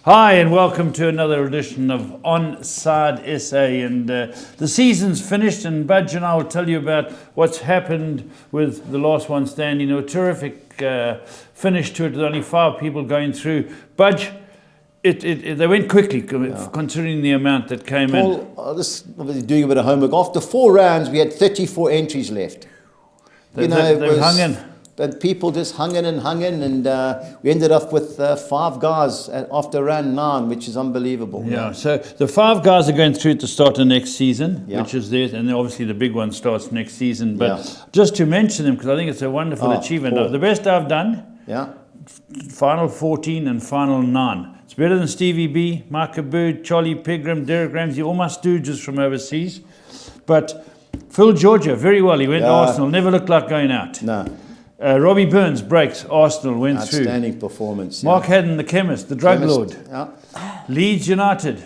Hi and welcome to another edition of OnsideSA, and the season's finished, and Budge and I will tell you about what's happened with the last one standing. A terrific finish to it with only 5 people going through. Budge, they went quickly considering the amount that came in. Paul, just obviously doing a bit of homework. After 4 rounds, we had 34 entries left. They've hung in. And people just hung in, and we ended up with 5 guys after round 9, which is unbelievable. Yeah, so the 5 guys are going through to start the next season, Yeah. which is there, and then obviously the big one starts next season. But just to mention them, because I think it's a wonderful achievement. Paul. The best I've done, final 14 and final 9. It's better than Stevie B, Micah Bird, Charlie Pegram, Derek Ramsey, all my stooges from overseas. But Phil Georgia, very well. He went to Arsenal, never looked like going out. No. Robbie Burns breaks, Arsenal went through. Outstanding performance. Mark Haddon, the chemist, the drug lord. Leeds United.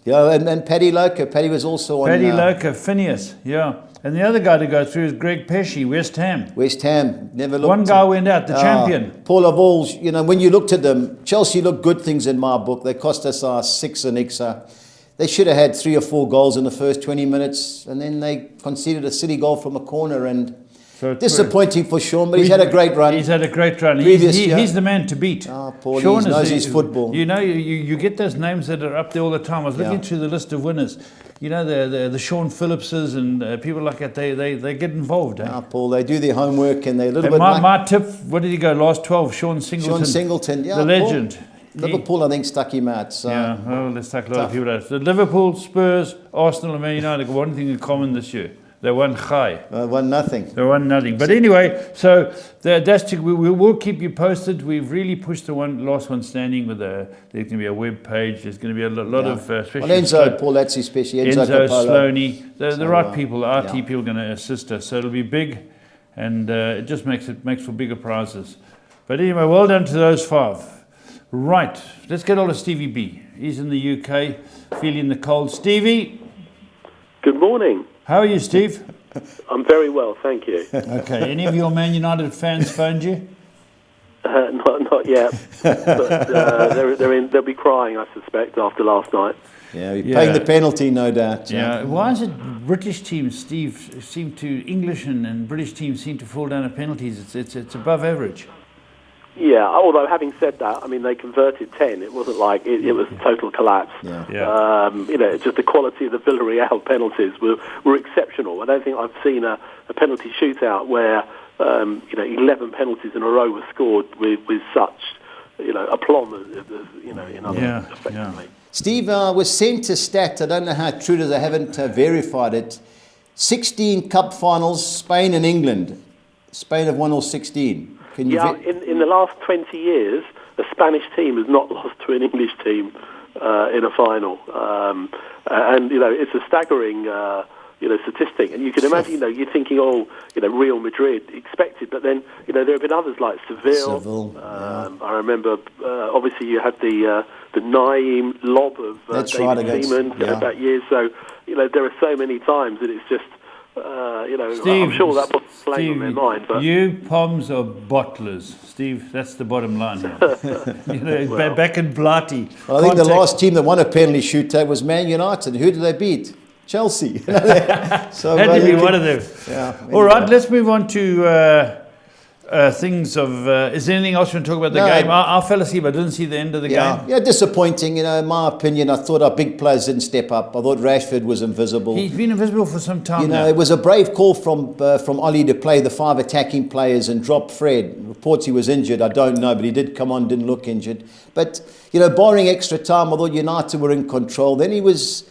Yeah, and Paddy Loker. Paddy was also on. Paddy Loker, Phineas, And the other guy to go through is Greg Pesci, West Ham. West Ham, never looked. One guy went out, the champion. Paul of all, when you looked at them, Chelsea looked good things in my book. They cost us our 6 an extra. They should have had 3 or 4 goals in the first 20 minutes, and then they conceded a silly goal from a corner, and So disappointing for Sean, but he's had a great run. He's had a great run. He's the man to beat. Paul, Sean he knows his football. You get those names that are up there all the time. I was looking through the list of winners. The Sean Phillipses and people like that, they get involved. Paul, they do their homework, and they're a little bit my tip, what did he go last 12? Sean Singleton. Yeah, the legend. Paul, Liverpool, I think, stuck him out. So. Yeah, they stuck a lot of people out. So Liverpool, Spurs, Arsenal and Man United got one thing in common this year. They won high. Won nothing. They won nothing. But anyway, so we will keep you posted. We've really pushed the last one standing with there's going to be a web page. There's going to be a lot of especially Enzo, Paul, that's especially Enzo Sloaney. The right people, the RT people, are going to assist us. So it'll be big, and it just makes for bigger prizes. But anyway, well done to those 5. Right, let's get on to Stevie B. He's in the UK, feeling the cold. Stevie. Good morning. How are you, Steve? I'm very well, thank you. Okay. Any of your Man United fans phoned you? Not yet. But they'll be crying, I suspect, after last night. Yeah, we're paying the penalty, no doubt. Yeah. Why is it British teams, Steve, English and British teams seem to fall down at penalties? It's above average. Yeah, although having said that, I mean, they converted 10. It wasn't like it was a total collapse. Just the quality of the Villarreal penalties were exceptional. I don't think I've seen a penalty shootout where 11 penalties in a row were scored with such aplomb effectively. Steve was sent a stat. I don't know how true it is. I haven't verified it. 16 cup finals, Spain and England. Spain have won all 16. In the last 20 years, a Spanish team has not lost to an English team in a final, and it's a staggering statistic. And you can imagine, you're thinking, Real Madrid expected, but then there have been others like Seville. I remember, obviously, you had the Naeem lob of David Seaman going back years. So there are so many times that it's just. Steve, I'm sure that was playing on their mind. But you Poms are bottlers, Steve. That's the bottom line here. Back in Blighty. Well, I think the last team that won a penalty shootout was Man United. Who did they beat? Chelsea. So had to be one of them. Yeah. All right, let's move on to things of. Is there anything else you want to talk about the game? I fell asleep. I didn't see the end of the game. Yeah, disappointing. In my opinion, I thought our big players didn't step up. I thought Rashford was invisible. He's been invisible for some time now. It was a brave call from Ollie to play the 5 attacking players and drop Fred. Reports he was injured. I don't know, but he did come on, didn't look injured. But barring extra time, I thought United were in control. Then he was.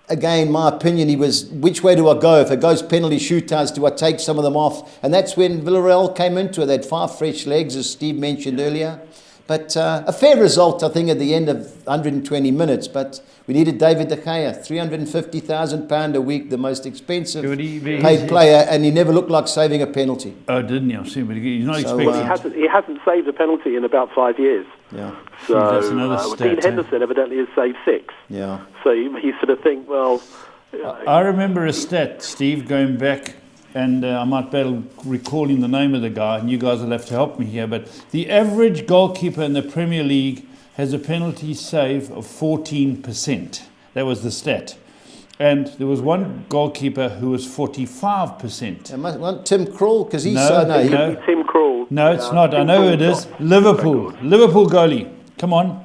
Again, my opinion, he was, which way do I go? If it goes penalty shootouts, do I take some of them off? And that's when Villarreal came into it. They had 5 fresh legs, as Steve mentioned earlier. But a fair result, I think, at the end of 120 minutes. But we needed David De Gea, £350,000 a week, the most expensive paid player, and he never looked like saving a penalty. Oh, didn't he? I've seen, but he's not expecting. He hasn't saved a penalty in about 5 years. Yeah. So that's another stat, Dean Henderson evidently has saved 6. Yeah. So you sort of think, well. I remember a stat, Steve, going back, and I might be able to recalling the name of the guy, and you guys will have to help me here. But the average goalkeeper in the Premier League has a penalty save of 14%. That was the stat. And there was one goalkeeper who was 45%. And Tim Krul, because he's Tim Krul. No, it's not. I know it is. Liverpool goalie. Come on.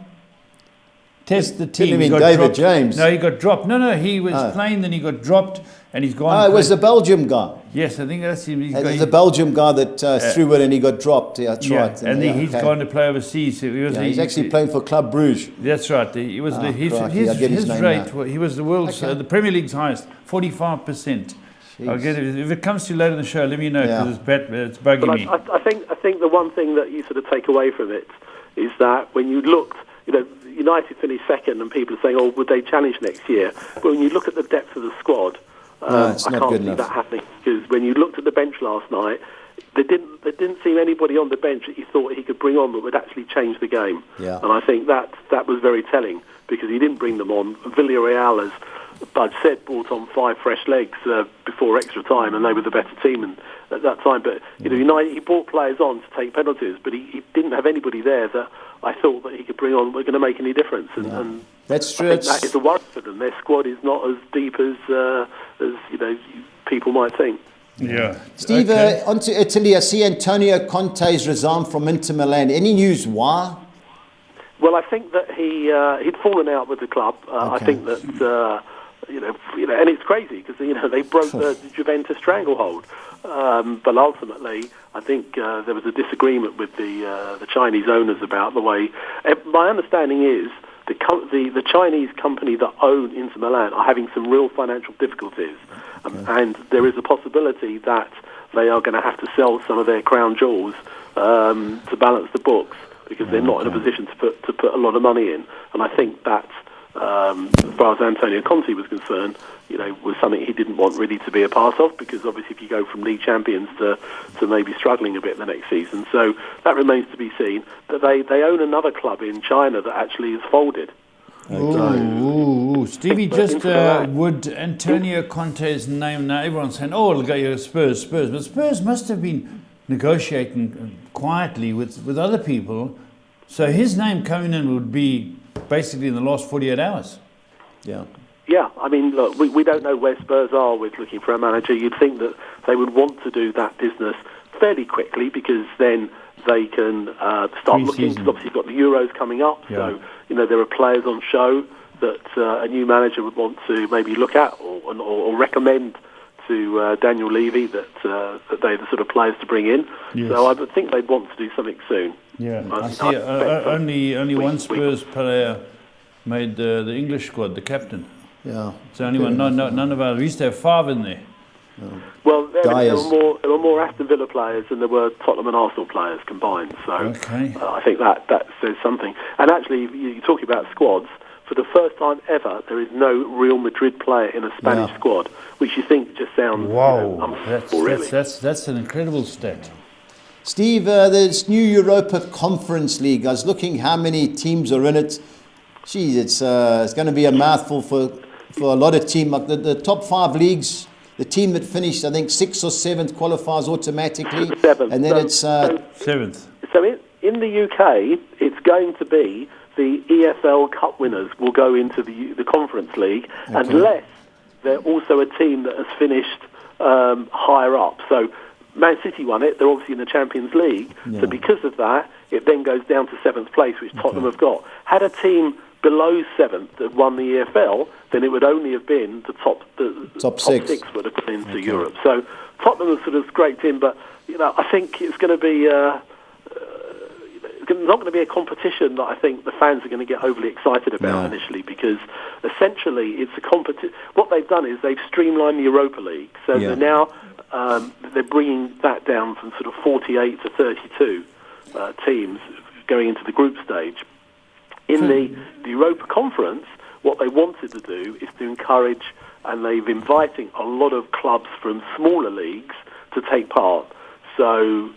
Test the team. Didn't mean David James. No, he got dropped. No, he was playing, then he got dropped, and he's gone. Oh, it was the Belgium guy. Yes, I think that's him. It was the Belgium guy that threw it and he got dropped. Yeah, that's right. And he's gone to play overseas. So he's actually playing for Club Brugge. That's right. He was his rate. He was the world's the Premier League's highest, 45%. I'll get it. If it comes to you later in the show, let me know because it's bugging me. I think the one thing that you sort of take away from it is that when you looked, United finished second, and people are saying, "Oh, would they challenge next year?" But when you look at the depth of the squad, I can't see that happening. Because when you looked at the bench last night, there didn't seem anybody on the bench that you thought he could bring on that would actually change the game. Yeah. And I think that was very telling because he didn't bring them on. Villarreal, as Bud said, brought on 5 fresh legs before extra time, and they were the better team at that time. But United, he brought players on to take penalties, but he didn't have anybody there that I thought that he could bring on were going to make any difference. And that's true. I think that is a worry for them. Their squad is not as deep as people might think. Yeah. Steve, on to Italy. I see Antonio Conte's resigned from Inter Milan. Any news why? Well, I think that he'd fallen out with the club. I think that and it's crazy because they broke the Juventus stranglehold. But ultimately, I think there was a disagreement with the Chinese owners about the way. My understanding is the Chinese company that own Inter Milan are having some real financial difficulties, and there is a possibility that they are going to have to sell some of their crown jewels to balance the books because they're not in a position to put a lot of money in. And I think that, as far as Antonio Conte was concerned, was something he didn't want really to be a part of because obviously if you go from league champions to maybe struggling a bit the next season. So that remains to be seen. But they own another club in China that actually is folded. Ooh, Stevie, would Antonio Conte's name now? Everyone's saying, "Oh, it'll go your Spurs." But Spurs must have been negotiating quietly with other people, so his name coming in would be basically in the last 48 hours. Yeah. Yeah, I mean, look, we don't know where Spurs are with looking for a manager. You'd think that they would want to do that business fairly quickly because then they can start looking. Because obviously you've got the Euros coming up, so there are players on show that a new manager would want to maybe look at or recommend to Daniel Levy that they're the sort of players to bring in. Yes. So I would think they'd want to do something soon. Yeah, I see. Only one Spurs player made the English squad, the captain. Yeah, it's only one. None of our. We used to have 5 in there. Well, there were more Aston Villa players than there were Tottenham and Arsenal players combined. So I think that says something. And actually, you're talking about squads. For the first time ever, there is no Real Madrid player in a Spanish squad, which you think just sounds that's an incredible stat. Steve, this new Europa Conference League. I was looking how many teams are in it. Geez, it's going to be a mouthful for a lot of teams. Like the top 5 leagues, the team that finished, I think, 6th or 7th qualifies automatically. 7th. And then it's 7th. So in the UK, it's going to be the EFL Cup winners will go into the Conference League unless they're also a team that has finished higher up. So Man City won it. They're obviously in the Champions League. Yeah. So because of that, it then goes down to 7th place, which Tottenham have got. Had a team below 7th that won the EFL, then it would only have been the top 6 would have gone into Europe. So Tottenham has sort of scraped in, but I think it's going to be not going to be a competition that I think the fans are going to get overly excited about initially, because essentially it's a competition. What they've done is they've streamlined the Europa League, so they're now they're bringing that down from sort of 48 to 32 teams going into the group stage. In the Europa Conference, what they wanted to do is to encourage, and they've inviting a lot of clubs from smaller leagues to take part. So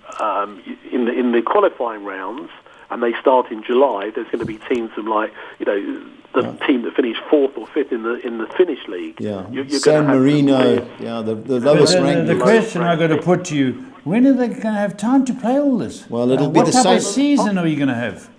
in the qualifying rounds, and they start in July, there's going to be teams from the team that finished 4th or 5th in the Finnish league. Yeah, San Marino. The lowest ranked. The question I got to put to you: when are they going to have time to play all this? Well, it'll be what the type same of season are you going to have?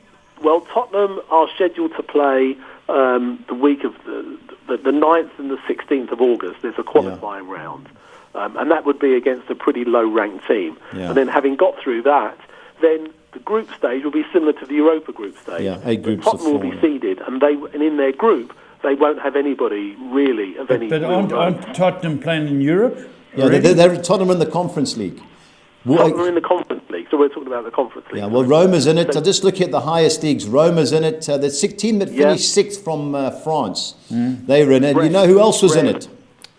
Well, Tottenham are scheduled to play the week of the 9th and the 16th of August. There's a qualifying round. And that would be against a pretty low-ranked team. Yeah. And then having got through that, then the group stage will be similar to the Europa group stage. Yeah, 8 groups Tottenham of will 4. be seeded, and in their group, they won't have anybody really of any... But aren't Tottenham playing in Europe? Yeah, they're Tottenham in the Conference League. Tottenham are in the Conference League, so we're talking about the Conference League. Yeah, well, Roma's in it. I just look at the highest leagues. Roma's in it. The team that finished 6th from France, they were in it. You know who else was in it?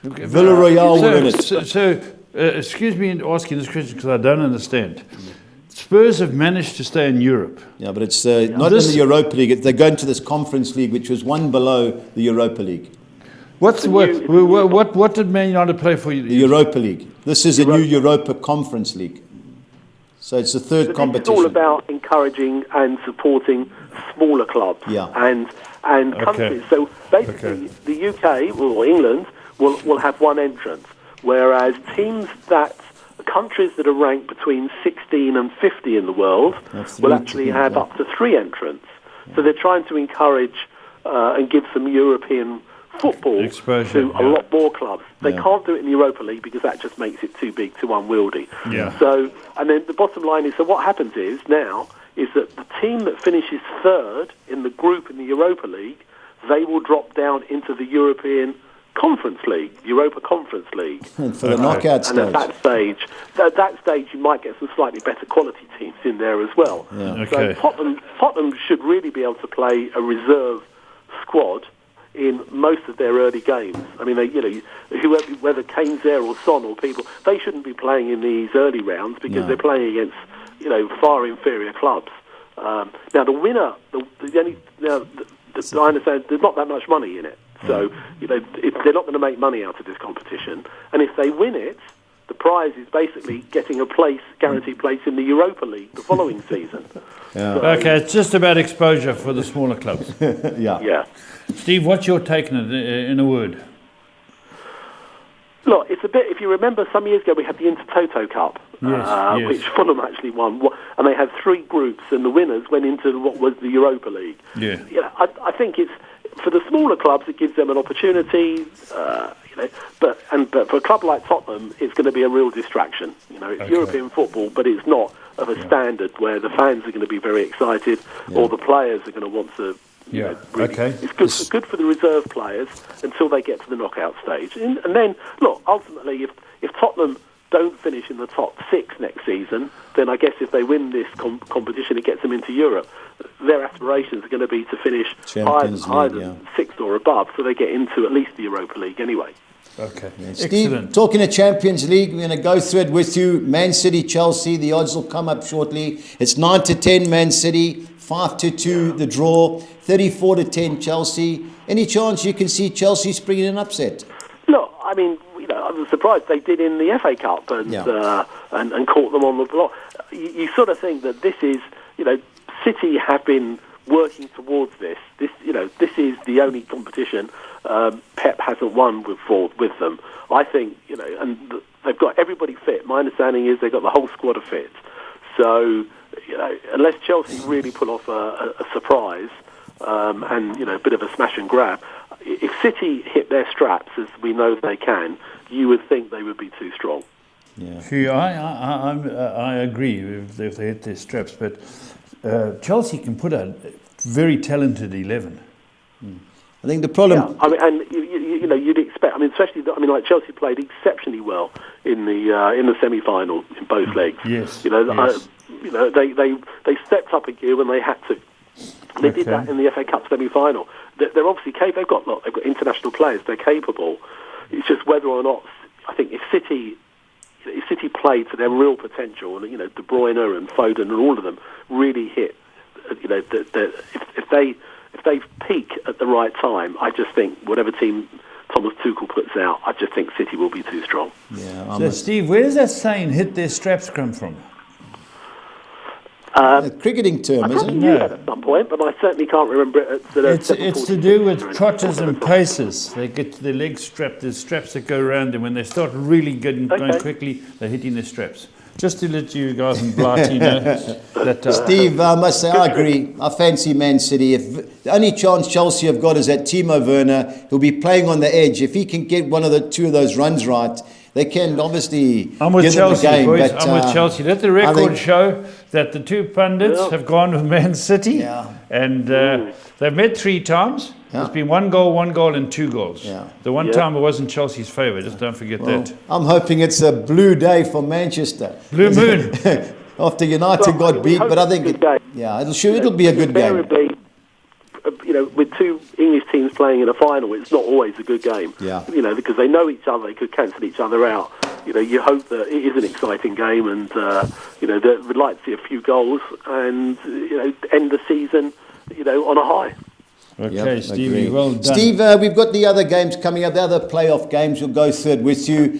Villarreal were in it. Excuse me in asking this question because I don't understand. Spurs have managed to stay in Europe. Yeah, but it's not in the Europa League. They're going to this Conference League, which was one below the Europa League. What did Man United play for? The Europa League. This is a new Europa Conference League. So it's the third competition. It's all about encouraging and supporting smaller clubs and countries. So basically, the UK or England will have one entrance, whereas countries that are ranked between 16 and 50 in the world will actually have up to 3 entrants. So they're trying to encourage and give some European football exposure to a lot more clubs. They can't do it in the Europa League because that just makes it too big, too unwieldy. Yeah. So, and then the bottom line is, so what happens is that the team that finishes 3rd in the group in the Europa League, they will drop down into the European Conference League, Europa Conference League. And for the knockout stage. And at that stage, you might get some slightly better quality teams in there as well. Yeah. So Tottenham should really be able to play a reserve squad in most of their early games. I mean, whether Kane's there or Son or people, they shouldn't be playing in these early rounds because they're playing against, far inferior clubs. Now, the winner, I understand there's not that much money in it. So, they're not going to make money out of this competition. And if they win it, the prize is basically getting a guaranteed place in the Europa League the following season. Yeah. So, Okay, it's just about exposure for the smaller clubs. Yeah. Steve, what's your take on it in a word? Look, it's a bit, if you remember some years ago we had the Intertoto Cup, which Fulham actually won, and they had 3 groups and the winners went into what was the Europa League. Yeah. I think it's, for the smaller clubs it gives them an opportunity, but for a club like Tottenham it's going to be a real distraction. It's European football, but it's not of a standard where the fans are going to be very excited or the players are going to want to. It's good for the reserve players until they get to the knockout stage. And then, look, ultimately, if Tottenham don't finish in the top 6 next season, then I guess if they win this competition, it gets them into Europe. Their aspirations are going to be to finish higher than 6th or above, so they get into at least the Europa League anyway. Okay. Steve, excellent. talking of Champions League, we're going to go through it with you. Man City, Chelsea, the odds will come up shortly. It's 9-10 Man City, 5-2 the draw, 34-10 Chelsea. Any chance you can see Chelsea springing an upset? Look, I mean, I was surprised they did in the FA Cup and caught them on the block. You sort of think that this is, City have been working towards this. This is the only competition Pep hasn't won with them. I think, and they've got everybody fit. My understanding is they've got the whole squad fit. So, unless Chelsea really pull off a surprise and a bit of a smash and grab, if City hit their straps as we know they can, you would think they would be too strong. Yeah. See, I agree if they hit their straps, but Chelsea can put a very talented 11. I think the problem. Yeah, I mean, and you'd expect. I mean, especially like Chelsea played exceptionally well in the semi-final in both legs. Yes. They stepped up a gear when they had to. They did that in the FA Cup semi-final. They're obviously capable. They've got international players. They're capable. It's just whether or not. I think if City played to their real potential, and De Bruyne and Foden and all of them really hit, if they peak at the right time, I just think whatever team Thomas Tuchel puts out, I just think City will be too strong. Yeah. So, Steve, where does that saying "hit their straps" come from? A cricketing term, isn't it? Knew that at some point, but I certainly can't remember it. It's to do with trotters and pacers. They get to their legs strapped. There's straps that go around them. When they start really going quickly, they're hitting their straps. Just to let you guys in Blighty know that Steve, I must say, I agree. I fancy Man City. If the only chance Chelsea have got is that Timo Werner, who'll be playing on the edge. If he can get two of those runs right, they can obviously I'm with give Chelsea, them the game. boys. But, I'm with Chelsea. Let the record show that the two pundits Yeah. have gone with Man City. Yeah. And they've met 3 times. Yeah. There's been 1 goal, 1 goal, and 2 goals. Yeah. The one Yeah. time it wasn't Chelsea's favour. Just don't forget that. I'm hoping it's a blue day for Manchester. Blue moon. After United got beat, but I think it'll be a good game. Invariably, with two English teams playing in a final, it's not always a good game. Yeah. Because they know each other, they could cancel each other out. You hope that it is an exciting game, and that we'd like to see a few goals and end the season, on a high. Okay, Yep, Stevie, agree. well done. Steve, we've got the other games coming up, the other playoff games. We'll go through it with you.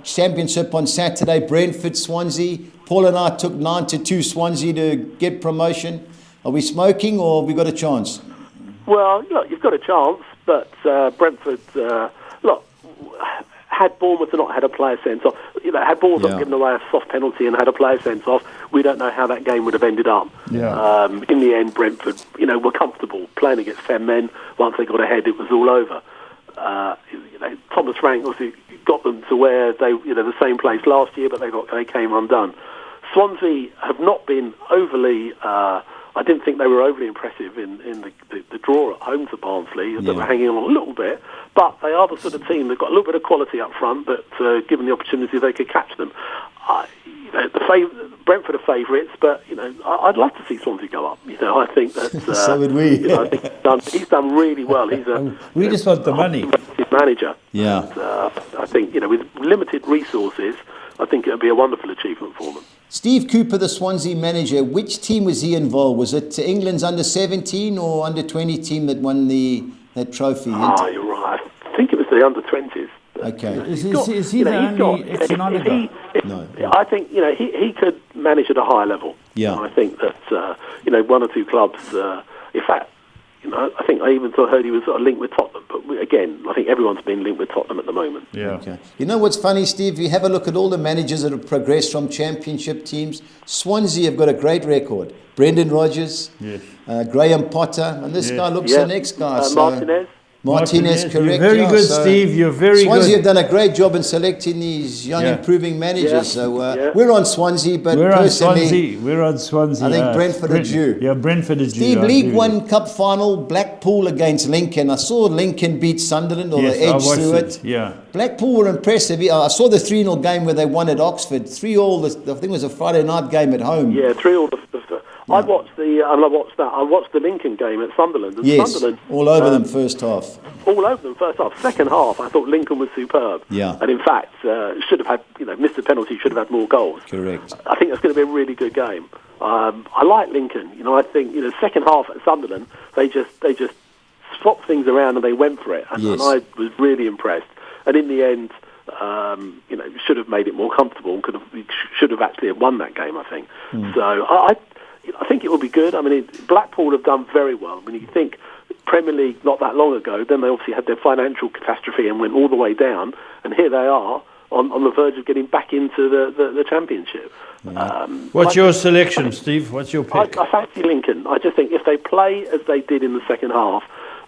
Championship on Saturday, Brentford, Swansea. Paul and I took 9-2 Swansea to get promotion. Are we smoking or have we got a chance? Well, look, you've got a chance, but Brentford, had Bournemouth not had a player sent off, had Bournemouth not given away a soft penalty and had a player sent off, we don't know how that game would have ended up. Yeah. In the end, Brentford, were comfortable playing against 10 men. Once they got ahead, it was all over. Thomas Frank obviously got them to where they, the same place last year, but they came undone. Swansea have not been overly. I didn't think they were overly impressive in the draw at home to Barnsley. They were hanging on a little bit, but they are the sort of team. They've got a little bit of quality up front, but given the opportunity, they could catch them. Brentford are favourites, but I'd love to see Swansea go up. I think that so would we. I think he's done really well. He's We just want the money. Manager. Yeah. And, I think with limited resources, I think it would be a wonderful achievement for them. Steve Cooper, the Swansea manager, which team was he involved? Was it England's under-17 or under-20 team that won that trophy? You're right. I think it was the under-20s. Okay. Is he the only ex-United guy? No. I think he could manage at a higher level. Yeah. I think that one or two clubs. In fact, I think I even heard he was sort of linked with Tottenham. But again, I think everyone's been linked with Tottenham at the moment. Yeah. Okay. You know what's funny, Steve? You have a look at all the managers that have progressed from championship teams. Swansea have got a great record. Brendan Rodgers, Yes. Graham Potter, and this guy looks the next guy. Martinez. Correct. You're very good, Steve. You're very Swansea have good. done a great job in selecting these young, improving managers. Yeah. So we're on Swansea, but We're on personally, Swansea. I think Brentford are due. Yeah, Brentford is due. Steve, I League agree. One Cup final, Blackpool against Lincoln. I saw Lincoln beat Sunderland, or Yes, the I edge watched through it. it. Yeah. Blackpool were impressive. I saw the 3-0 game where they won at Oxford. 3-all, I think it was a Friday night game at home. Yeah, 3-all. I watched I watched the Lincoln game at Sunderland. And Yes, Sunderland, all over them first half. all over them first half. Second half, I thought Lincoln was superb. Yeah. And in fact, should have had, missed the penalty, should have had more goals. Correct. I think that's going to be a really good game. I like Lincoln. I think second half at Sunderland, they just swapped things around and they went for it, and I was really impressed. And in the end, should have made it more comfortable. Should have actually won that game, I think. So I think it will be good. I mean, Blackpool have done very well. I mean, you think Premier League not that long ago, then they obviously had their financial catastrophe and went all the way down, and here they are on the verge of getting back into the Championship. What's your selection, Steve? What's your pick? I fancy Lincoln. I just think if they play as they did in the second half,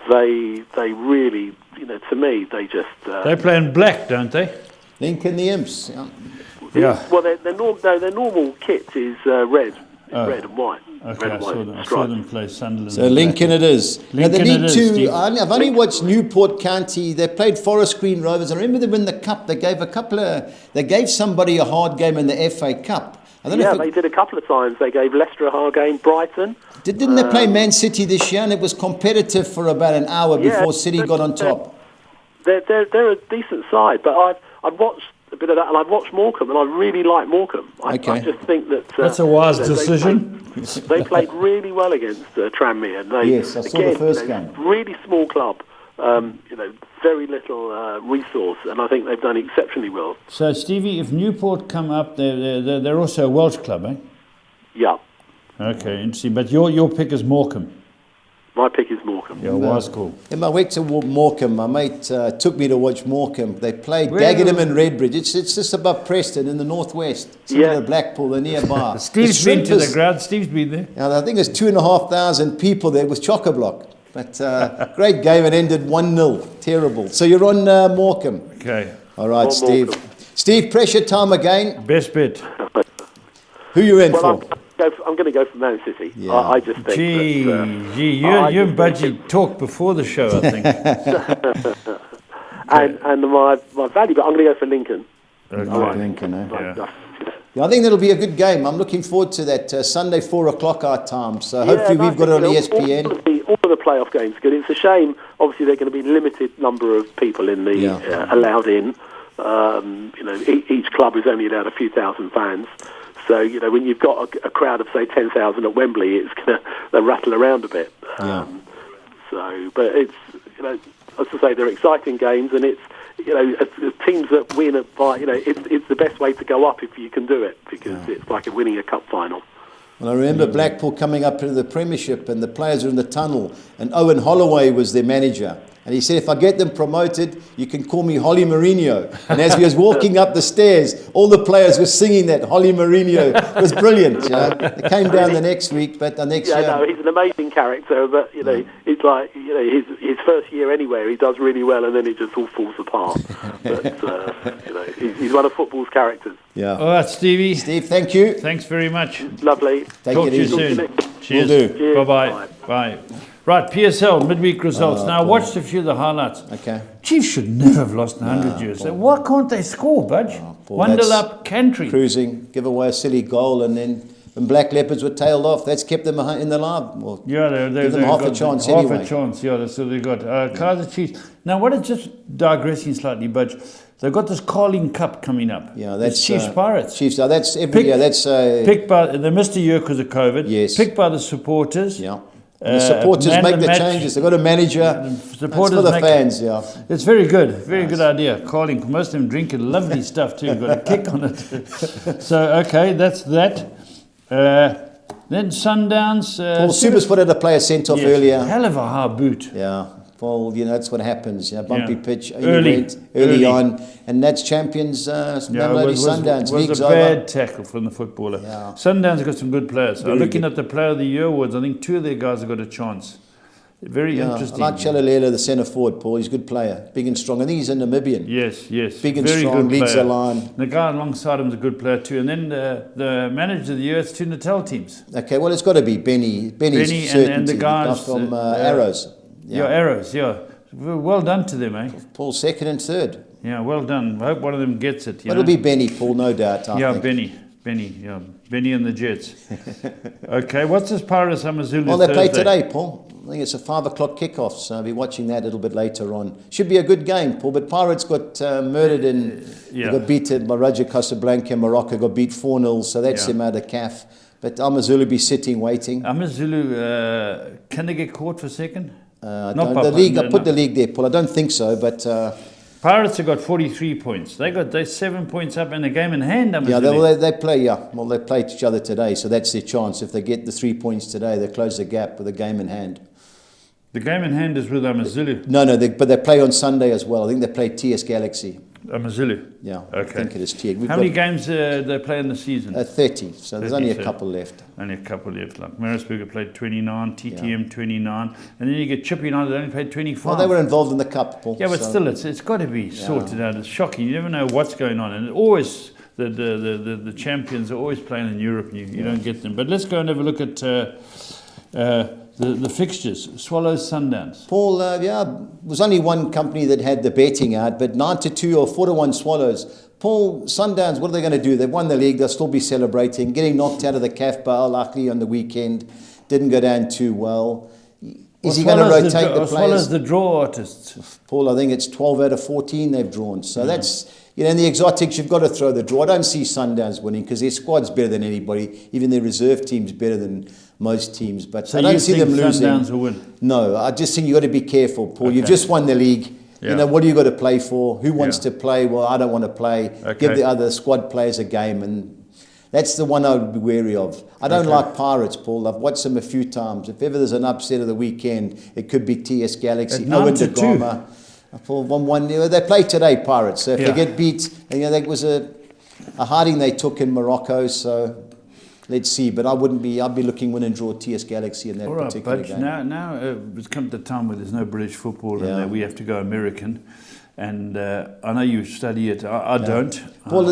they really, to me, they just... They play in black, don't they? Lincoln the Imps. Yeah. Well, their normal kit is red. Red and white. Okay, red and white I saw them play Sunderland. So Lincoln it is. Now the Lincoln League it is, Two, Steve. I've only watched Newport County. They played Forest Green Rovers. I remember them in the Cup. They gave somebody a hard game in the FA Cup. I don't know if they did a couple of times. They gave Leicester a hard game, Brighton. Didn't they play Man City this year? And it was competitive for about an hour before City got on top. They're a decent side, but I've watched a bit of that, and I've watched Morecambe, and I really like Morecambe. I just think that that's a wise decision. They played really well against Tranmere. Yes, I saw the first game. Really small club, very little resource, and I think they've done exceptionally well. So, Stevie, if Newport come up, they're also a Welsh club, eh? Yeah. Okay, interesting. But your pick is Morecambe. My pick is Morecambe. Yeah, was cool. I went to Morecambe. My mate took me to watch Morecambe. They played Where- Dagenham and Redbridge. It's just above Preston in the northwest. Similar Yeah. to Blackpool, they're nearby. Steve's been to the ground. Steve's been there. I think there's 2,500 people there with chock-a-block. But great game. It ended 1-0. Terrible. So you're on Morecambe. Okay. All right, On Steve. Morecambe. Steve, pressure time again. Best bet. Who you in Well, for? I'm going to go for Man City. Yeah. I just think Gee, that, you I and just Budgie talked before the show, I think. and my value, but I'm going to go for Lincoln. Okay. Lincoln, eh? Yeah. Yeah, I think that'll be a good game. I'm looking forward to that Sunday 4 o'clock our time. So hopefully we've got it on ESPN. All of the playoff games are good. It's a shame, obviously, they're going to be limited number of people in the allowed in. Each club is only allowed a few thousand fans. So, when you've got a crowd of, say, 10,000 at Wembley, it's going to rattle around a bit. But it's, as I say, they're exciting games, and it's, teams that win it's the best way to go up if you can do it, because it's like winning a cup final. Well, I remember Blackpool coming up into the Premiership and the players were in the tunnel and Owen Holloway was their manager. And he said, if I get them promoted, you can call me Holly Mourinho. And as he was walking up the stairs, all the players were singing that, Holly Mourinho. It was brilliant, They came down the next week, but the next year... No, he's an amazing character, but, it's like, his first year anywhere, he does really well, and then it just all falls apart. But, he's one of football's characters. Yeah. All right, Stevie. Steve, thank you. Thanks very much. Lovely. Take Talk it to you easy. soon. Cheers. Will do. Cheers. Bye-bye. Bye. Right, PSL, midweek results. Now, I watched a few of the highlights. Okay. Chiefs should never have lost 100 years. Why can't they score, Budge? Paul, 1-0 that's up, Cantry. Cruising, give away a silly goal, and then when Black Leopards were tailed off, that's kept them in the live. Well, Yeah, give them half a chance half anyway. a chance, yeah, that's what they got. Kaiser Chiefs. Now, what is just digressing slightly, Budge? They've got this Carling Cup coming up. Yeah, that's It's Chiefs Pirates. Chiefs. That's every year. That's Picked by, they missed a year because of COVID. Yes. Picked by the supporters. yeah. And the supporters man make of the match. changes. They've got a manager. It's Supporters for the make- fans. Yeah. It's very good. Very good idea. Carling, most of them drink it. Lovely stuff too. Got a kick on it. So, okay, that's that. Then Sundowns. Paul Supersport had a player sent off yes, earlier. Hell of a hard boot. Yeah. Well, that's what happens. Bumpy pitch. Early on. And that's champions. Mamelodi Sundowns. was League's a over. bad tackle from the footballer. Yeah. Sundowns have got some good players. Very Looking good. at the Player of the Year awards, I think two of their guys have got a chance. Very I interesting. like Chalalela, the centre forward, Paul. He's a good player. Big and strong. I think he's a Namibian. Yes, yes. Big and Very strong, good leads player. the line. The guy alongside him is a good player too. And then the manager of the year, it's two Natal teams. Okay, well, it's got to be Benny. Benny's Benny and certainty. the guys from Arrows. Yeah, Arrows, yeah. Well done to them, eh? Paul, second and third. Yeah, well done. I hope one of them gets it. It'll be Benny, Paul, no doubt. I think. Benny and the Jets. Okay, what's this Pirates Amazulu Well, they play Thursday? today, Paul. I think it's a 5 o'clock kickoff, so I'll be watching that a little bit later on. Should be a good game, Paul. But Pirates got murdered in. Yeah. They got beaten by Raja Casablanca. Morocco got beat 4-0, so that's him out of CAF. But Amazulu be sitting waiting. Amazulu, can they get caught for second? The Papa, league, I no, put no. the league there, Paul. I don't think so, but Pirates have got 43 points. They're 7 points up in a game in hand. Amazulu. they play. Yeah, well, they play each other today, so that's their chance. If they get the 3 points today, they close the gap with a game in hand. The game in hand is with Amazulu. No, but they play on Sunday as well. I think they play TS Galaxy. Amazulu. Yeah, Okay. I think it is TS. We've How many got, games they play in the season? 30, so there's 30, only a so- couple left. Only a couple left. Like Marisburg played 29, TTM 29, and then you get Chip United, they only played 25. Well, they were involved in the cup, Paul. Yeah, but so- still, it's got to be sorted out. It's shocking. You never know what's going on, and it always the champions are always playing in Europe, and you don't get them. But let's go and have a look at the fixtures. Swallows, Sundowns. Paul, there was only one company that had the betting out, but 9-2 or 4-1 Swallows. Paul, Sundowns, what are they going to do? They've won the league. They'll still be celebrating. Getting knocked out of the CAF Bar, luckily on the weekend, didn't go down too well. Is he going to rotate the Swallows players? the draw artists. Paul, I think it's 12 out of 14 they've drawn. So that's, in the exotics, you've got to throw the draw. I don't see Sundowns winning because their squad's better than anybody. Even their reserve team's better than most teams. But So I don't you see think them losing. Sundowns will win? No, I just think you've got to be careful, Paul. You've Okay. just won the league. Yeah. What do you got to play for? Who wants Yeah. to play? Well, I don't want to play. Okay. Give the other squad players a game. And That's the one I would be wary of. I don't like Pirates, Paul. I've watched them a few times. If ever there's an upset of the weekend, it could be TS Galaxy. At 9-2. For 1-1. They play today, Pirates. So if they get beat, that was a hiding they took in Morocco. So let's see. But I'd be looking win and draw TS Galaxy in that particular game. Now it's come to a time where there's no British football and we have to go American. And I know you study it. I don't. Well,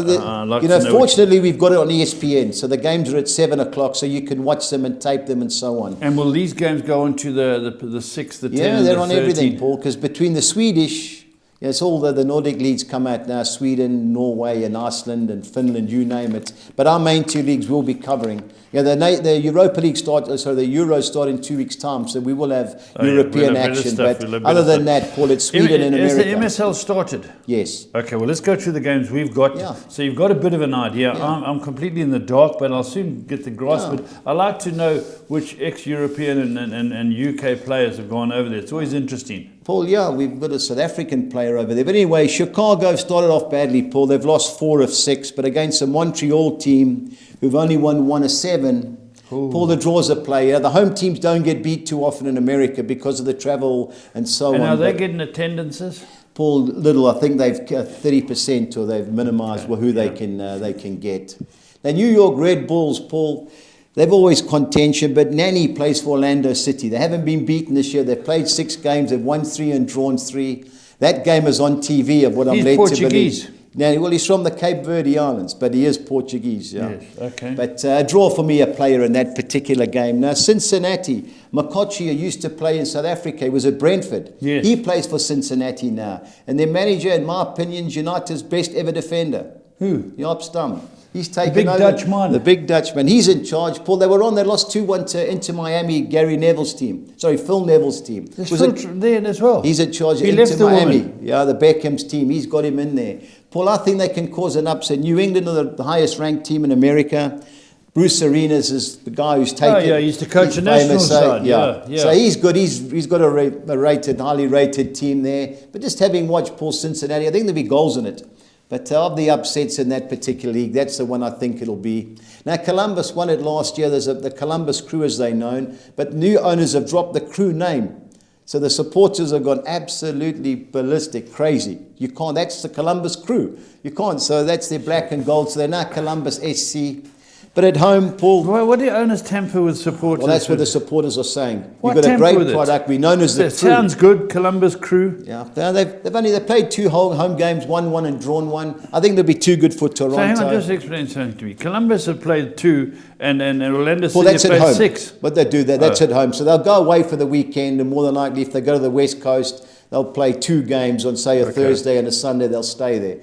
fortunately, we've got it on ESPN, so the games are at 7 o'clock, so you can watch them and tape them and so on. And will these games go on to the 6, the 10, yeah, they're the on 13? everything, Paul, because between the Swedish, it's all the Nordic leagues come out now, Sweden, Norway and Iceland and Finland, you name it. But our main 2 leagues will be covering. The Europa League the Euros start in 2 weeks' time, so we will have European action. But other than that, Paul, it's Sweden and America. Has the MSL started? Yes. Okay, well, let's go through the games we've got. Yeah. So you've got a bit of an idea. Yeah. I'm completely in the dark, but I'll soon get the grasp of it. I like to know which ex-European and UK players have gone over there. It's always interesting. Paul, we've got a South African player over there. But anyway, Chicago started off badly, Paul. They've lost 4 of 6, but against a Montreal team who've only won 1 of 7. Ooh. Paul, the draws a player. The home teams don't get beat too often in America because of the travel and so on. And are they getting attendances? Paul, little. I think they've 30% or they've minimised who they can get. Now, New York Red Bulls, Paul, they've always contention, but Nani plays for Orlando City. They haven't been beaten this year. They've played 6 games. They've won 3 and drawn 3. That game is on TV of what I'm led to believe. Now, well, he's from the Cape Verde Islands, but he is Portuguese. Yeah. Yes, okay. But draw for me a player in that particular game. Now, Cincinnati, Makochi used to play in South Africa. He was at Brentford. Yes. He plays for Cincinnati now. And their manager, in my opinion, is United's best ever defender. Who? Jaap Stam. He's taken the big over. Dutchman. The big Dutchman. He's in charge. Paul, they lost 2-1 to Inter Miami, Gary Neville's team. Sorry, Phil Neville's team. There's Phil there as well. He's in charge of He Inter left the Miami. woman. Yeah, the Beckham's team. He's got him in there. Paul, I think they can cause an upset. New England are the highest ranked team in America. Bruce Arenas is the guy who's taken. He used to coach the national side. Yeah. So he's good. He's got a highly rated team there. But just having watched Paul Cincinnati, I think there'll be goals in it. But of the upsets in that particular league, that's the one I think it'll be. Now, Columbus won it last year. There's the Columbus Crew, as they're known. But new owners have dropped the Crew name. So the supporters have gone absolutely ballistic, crazy. You can't. That's the Columbus Crew. You can't. So that's their black and gold. So they're now Columbus SC. But at home, Paul... Well, what do owners tamper with supporters? Well, that's what the supporters are saying. What You've got a great product. We're known as the Crew. Sounds good, Columbus Crew. Yeah. They've played 2 home games, won 1 and drawn 1. I think they'll be too good for Toronto. So hang on, just explain something to me. Columbus have played 2 and Orlando City that's have at played home. 6. But they do that. That's at home. So they'll go away for the weekend, and more than likely, if they go to the West Coast, they'll play 2 games on, say, a Thursday and a Sunday. They'll stay there.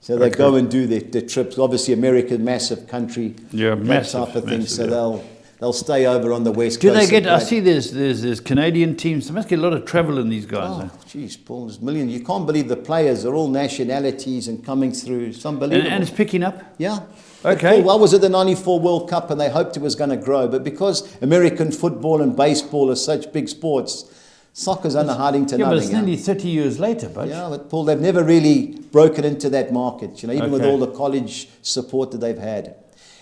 So they go and do the trips. Obviously, America's massive country. Yeah, massive. Type of thing. So they'll stay over on the West Coast. Do they get? I see there's Canadian teams. They must get a lot of travel in these guys. Oh, geez, Paul, there's millions. You can't believe the players are all nationalities and coming through. It's unbelievable. And it's picking up. Yeah. Okay. Paul, I was at the '94 World Cup, and they hoped it was going to grow, but because American football and baseball are such big sports, soccer's under hiding to nothing. But it's nearly 30 years later, but... Yeah, but Paul, they've never really broken into that market, even with all the college support that they've had.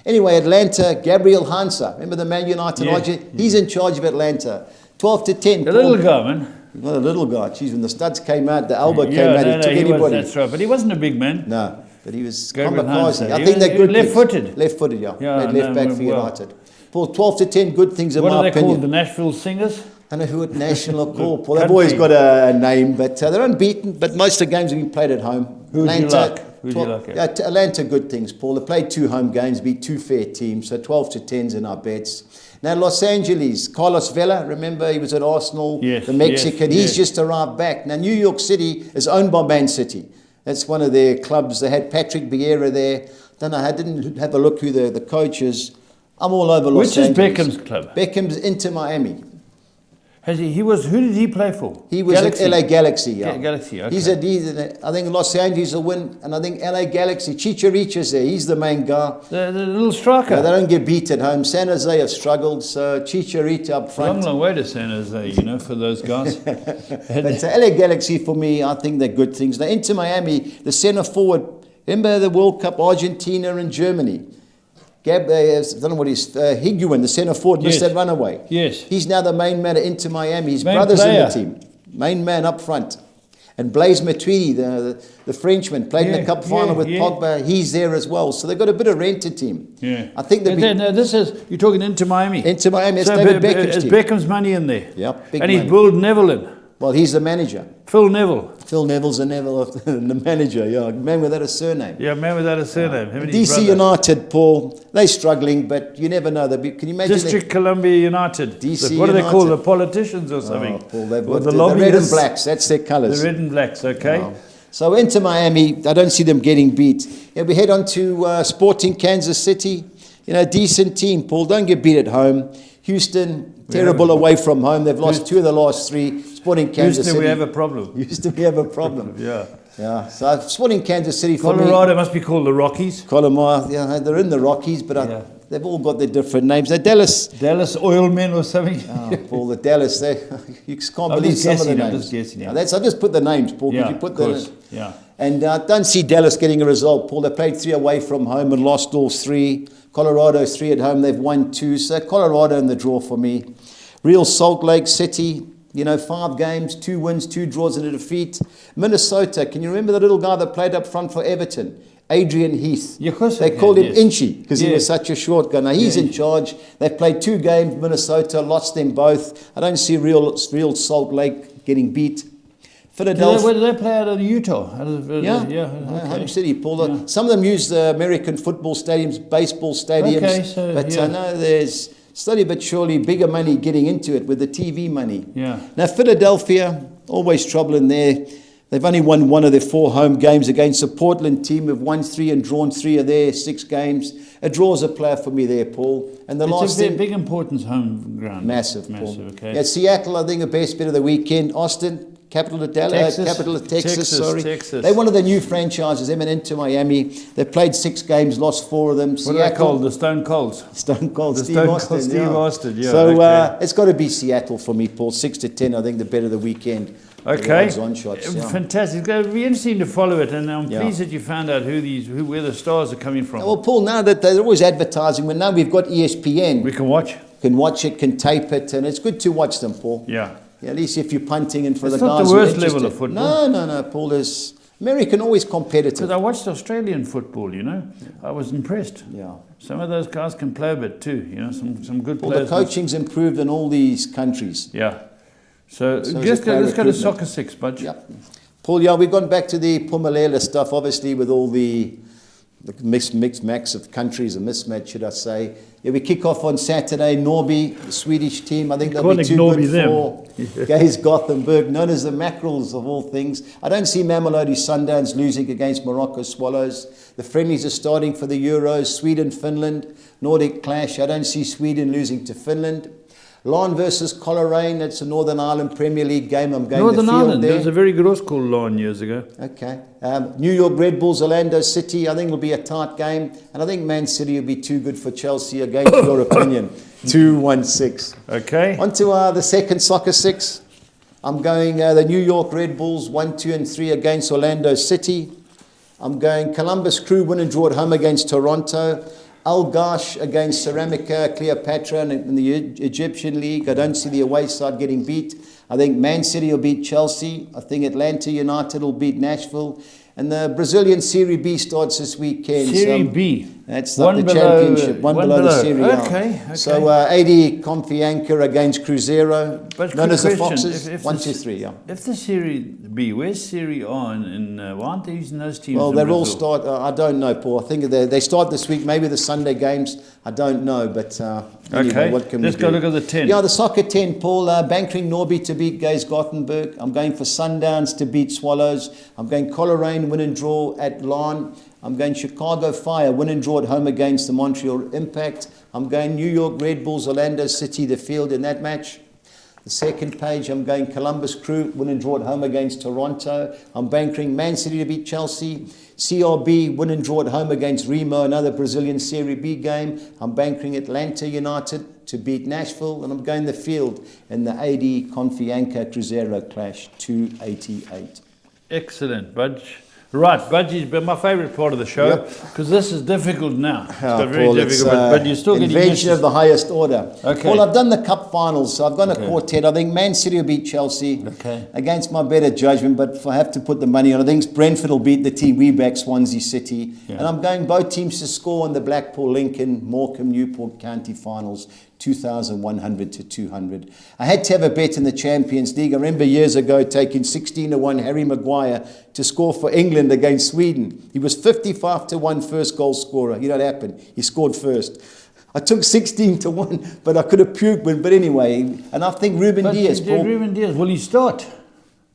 Anyway, Atlanta, Gabriel Hansa, remember the Man United Argentine? He's in charge of Atlanta. 12-10. The little guy, man. Not a little guy. Geez, when the studs came out, the elbow came out, he took anybody. That's right, but he wasn't a big man. No, but he was kamikaze. I think they're good. Left-footed. Left-footed, yeah. Played left back for United. Paul, 12-10, good things in my opinion. What are they called, the Nashville Singers? I don't know who at National call, Paul. They've always got a name, but they're unbeaten. But most of the games have been played at home. Who do you like? Who do you like? Atlanta, good things, Paul. They played 2 home games, beat 2 fair teams, so 12-10's in our bets. Now, Los Angeles, Carlos Vela, remember he was at Arsenal, the Mexican. He's just arrived back. Now, New York City is owned by Man City. That's one of their clubs. They had Patrick Vieira there. I didn't have a look who the coach is. I'm all over Los Angeles. Which is Beckham's club? Beckham's Inter Miami. Who did he play for? He was Galaxy. At LA Galaxy, yeah. Galaxy, okay. I think Los Angeles will win, and I think LA Galaxy, Chicharito's there, he's the main guy. The little striker. Yeah, they don't get beat at home. San Jose have struggled, so Chicharito up front. Long way to San Jose, for those guys. But LA Galaxy, for me, I think they're good things. Now, into Miami, the centre forward, remember the World Cup, Argentina and Germany. I don't know what Higuain, the centre forward, missed that runaway. Yes. He's now the main man at Inter Miami. His Main brother's player. in the team. Main man up front. And Blaise Matuidi, the Frenchman, played in the cup final with Pogba. He's there as well. So they've got a bit of rent to team. Yeah. I think this is, you're talking Inter Miami. Inter Miami, it's So David Beckham's it's team. Beckham's money in there. Yep, big and he's money. pulled Neville in. Well, he's the manager. Phil Neville. Phil Neville's the manager, man without a surname. Yeah, man without a surname. Him and his DC brother. United, Paul, they're struggling, but you never know. Can you imagine? District Columbia United. DC What do they call United. the politicians or something? Paul, they've Or got the the red and lobbyists? blacks. That's their colours. The red and blacks, okay. Wow. So into Miami, I don't see them getting beat. We head on to Sporting Kansas City. Decent team, Paul. Don't get beat at home. Houston, terrible away from home. They've lost 2 of the last 3. Sporting Kansas City. We have a problem. Houston, we have a problem. Yeah. So Sporting Kansas City for Colorado must be called the Rockies. Colorado, they're in the Rockies, but they've all got their different names. They're Dallas Oilmen or something. Paul, the Dallas. You can't believe some of the names. I'm just guessing. I just put the names, Paul. Yeah, you put of course. Yeah. And I don't see Dallas getting a result, Paul. They played 3 away from home and lost all 3. Colorado 3 at home. They've won 2. So Colorado in the draw for me. Real Salt Lake City. 5 games, 2 wins, 2 draws and a defeat. Minnesota. Can you remember the little guy that played up front for Everton? Adrian Heath. Yeah, of course they called him Inchy because he was Yes. such a short guy. Now he's in charge. They've played 2 games. Minnesota lost them both. I don't see real Salt Lake getting beat. Philadelphia. Where do they play out of Utah? Home City, Paul. Some of them use the American football stadiums, baseball stadiums. But I know there's slowly but surely bigger money getting into it with the TV money. Yeah. Now Philadelphia, always trouble in there. They've only won 1 of their 4 home games against a Portland team who've won 3 and drawn 3 of their 6 games. A draw's a player for me there, Paul. And the last thing, big importance home ground. Massive, Paul. Okay. Yeah, Seattle, I think the best bit of the weekend. Austin, capital of Texas. Texas. They're one of the new franchises. Them and into Miami. They've played 6 games, lost 4 of them. What are they called? The Stone Colds. Stone Cold. The Steve Stone Austin. Cold Steve Austin. Yeah. So it's got to be Seattle for me, Paul. 6-10. I think the better the weekend. Okay. On shots, Fantastic. It'll be interesting to follow it, and I'm pleased that you found out where the stars are coming from. Well, Paul, now that they're always advertising, but now we've got ESPN. We can watch. Can watch it, can tape it, and it's good to watch them, Paul. Yeah. At least if you're punting and for It's the not guys the who are worst interested. level of football. No, Paul. There's American always competitive. Because I watched Australian football, I was impressed. Yeah. Some of those guys can play a bit too, some good Well, the players. coaching's improved in all these countries. Yeah. So is let's the go player to recruitment. Soccer 6, Budge. Yep. Paul, we've gone back to the Pumalala stuff, obviously, with all the mixed max of countries, a mismatch, should I say. We kick off on Saturday. Norby, the Swedish team, I think they'll be too good for Gaze Gothenburg, known as the Mackerels of all things. I don't see Mamelodi Sundowns losing against Morocco Swallows. The friendlies are starting for the Euros. Sweden, Finland, Nordic clash. I don't see Sweden losing to Finland. Larne versus Coleraine, that's a Northern Ireland Premier League game. I'm going Northern the field Ireland, there. there was a very good horse called Larne years ago. Okay. New York Red Bulls, Orlando City, I think it'll be a tight game. And I think Man City will be too good for Chelsea, against your opinion. 2-1-6. Okay. On to the second Soccer 6. I'm going the New York Red Bulls 1, 2 and 3 against Orlando City. I'm going Columbus Crew win and draw at home against Toronto. Al Ghash against Ceramica Cleopatra in the Egyptian League. I don't see the away side getting beat. I think Man City will beat Chelsea. I think Atlanta United will beat Nashville. And the Brazilian Serie B starts this weekend. Serie B. That's like the championship. One below the Serie A. Okay. So 80 Confianca against Cruzeiro. But known as the question, Foxes. if 1, the- 2, 3, yeah. If the Serie B, where's Serie A why aren't they using those teams? Well, in they're all Brazil? start. I don't know, Paul. I think they start this week. Maybe the Sunday games. I don't know, but anyway, Okay, what can let's we go do? look at the 10. Yeah, the Soccer 10, Paul. Bankering Norby to beat Gaze Gothenburg. I'm going for Sundowns to beat Swallows. I'm going Coleraine win and draw at Larne. I'm going Chicago Fire win and draw at home against the Montreal Impact. I'm going New York Red Bulls, Orlando City, the field in that match. The second page, I'm going Columbus Crew win and draw at home against Toronto. I'm bankering Man City to beat Chelsea. CRB win and draw at home against Remo, another Brazilian Serie B game. I'm bankering Atlanta United to beat Nashville. And I'm going the field in the AD Confianca Cruzeiro clash, 288. Excellent, Budge. Right, Budgie's been my favourite part of the show Yep. because this is difficult now. It's got very Paul, it's, difficult, but you're still getting used invention to of the highest order. Okay. Paul, I've done the cup finals, so I've got a quartet. I think Man City will beat Chelsea against my better judgment, but if I have to put the money on, I think Brentford will beat the team we back, Swansea City. Yeah. And I'm going both teams to score in the Blackpool, Lincoln, Morecambe, Newport County finals, 2,100 to 200. I had to have a bet in the Champions League. I remember years ago taking 16-1 Harry Maguire to score for England against Sweden. He was 55-1 first goal scorer. You know what happened? He scored first. I took 16-1, but I could have puked. But anyway, and I think Ruben Diaz, Paul, Ruben Diaz, will he start?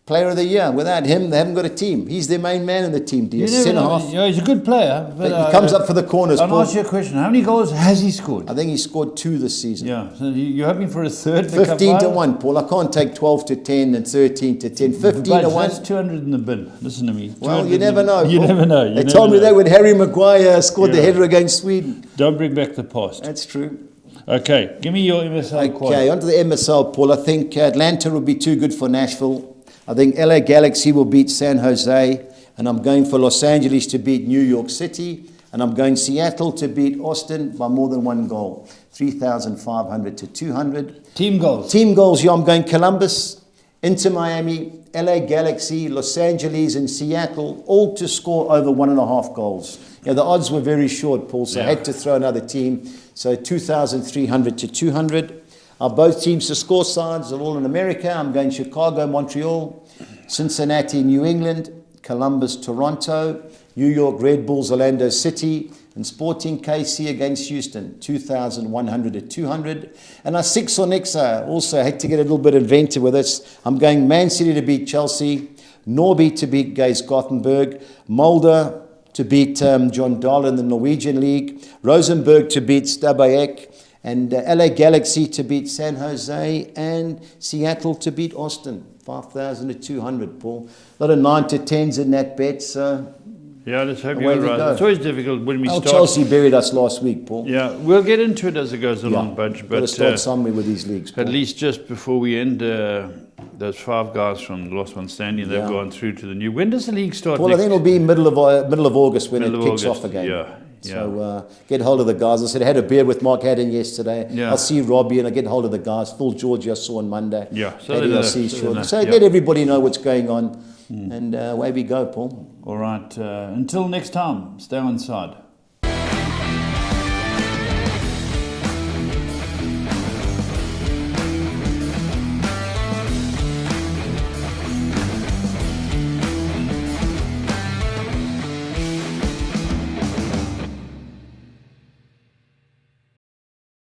Player of the year. Without him, they haven't got a team. He's their main man in the team, Diaz. Centre half. Yeah, he's a good player. But He comes up for the corners, I'll Paul. ask you a question. How many goals has he scored? I think he scored 2 this season. Yeah, so you're hoping for a third? in the cup 15-1, Paul. I can't take 12-10 and 13-10. 15-1. That's 200 in the bin. Listen to me. Well, you never know. You Paul. never know. They told me that when Harry Maguire scored the header against Sweden. Don't bring back the past. That's true. Okay, give me your MSL quote. Okay, onto the MSL, Paul. I think Atlanta will be too good for Nashville. I think LA Galaxy will beat San Jose. And I'm going for Los Angeles to beat New York City. And I'm going Seattle to beat Austin by more than 1 goal. 3,500 to 200. Team goals. Team goals, yeah, I'm going Columbus, Inter Miami, LA Galaxy, Los Angeles and Seattle, all to score over 1.5 goals. Yeah, the odds were very short, Paul, so I had to throw another team. So 2,300 to 200. Both teams to score sides are all in America. I'm going Chicago, Montreal, Cincinnati, New England, Columbus, Toronto, New York Red Bulls, Orlando City, and Sporting KC against Houston, 2,100 to 200. And our 6 on Nexa, also had to get a little bit inventive with this. I'm going Man City to beat Chelsea, Norby to beat Gaze Gothenburg, Mulder to beat John Dahl in the Norwegian League, Rosenberg to beat Stabæk, and LA Galaxy to beat San Jose, and Seattle to beat Austin, 5,000 to 200, Paul. A lot of 9 to 10s in that bet, so... Yeah, let's hope away you're we right. go. It's always difficult when we start. Chelsea buried us last week, Paul. Yeah, we'll get into it as it goes along, Budge. Got to But start somewhere with these leagues, Paul. at least just before we end, those 5 guys from the last one standing, they've gone through to the new. When does the league start? Paul, I think it'll be middle of August when it kicks off again. Yeah. So get hold of the guys. I said I had a beer with Mark Haddon yesterday. Yeah. I'll see Robbie and I get hold of the guys. Phil George I saw on Monday. Yeah. So Paddy, I'll see shortly. So let everybody know what's going on. And away we go, Paul. All right. Until next time, stay on side.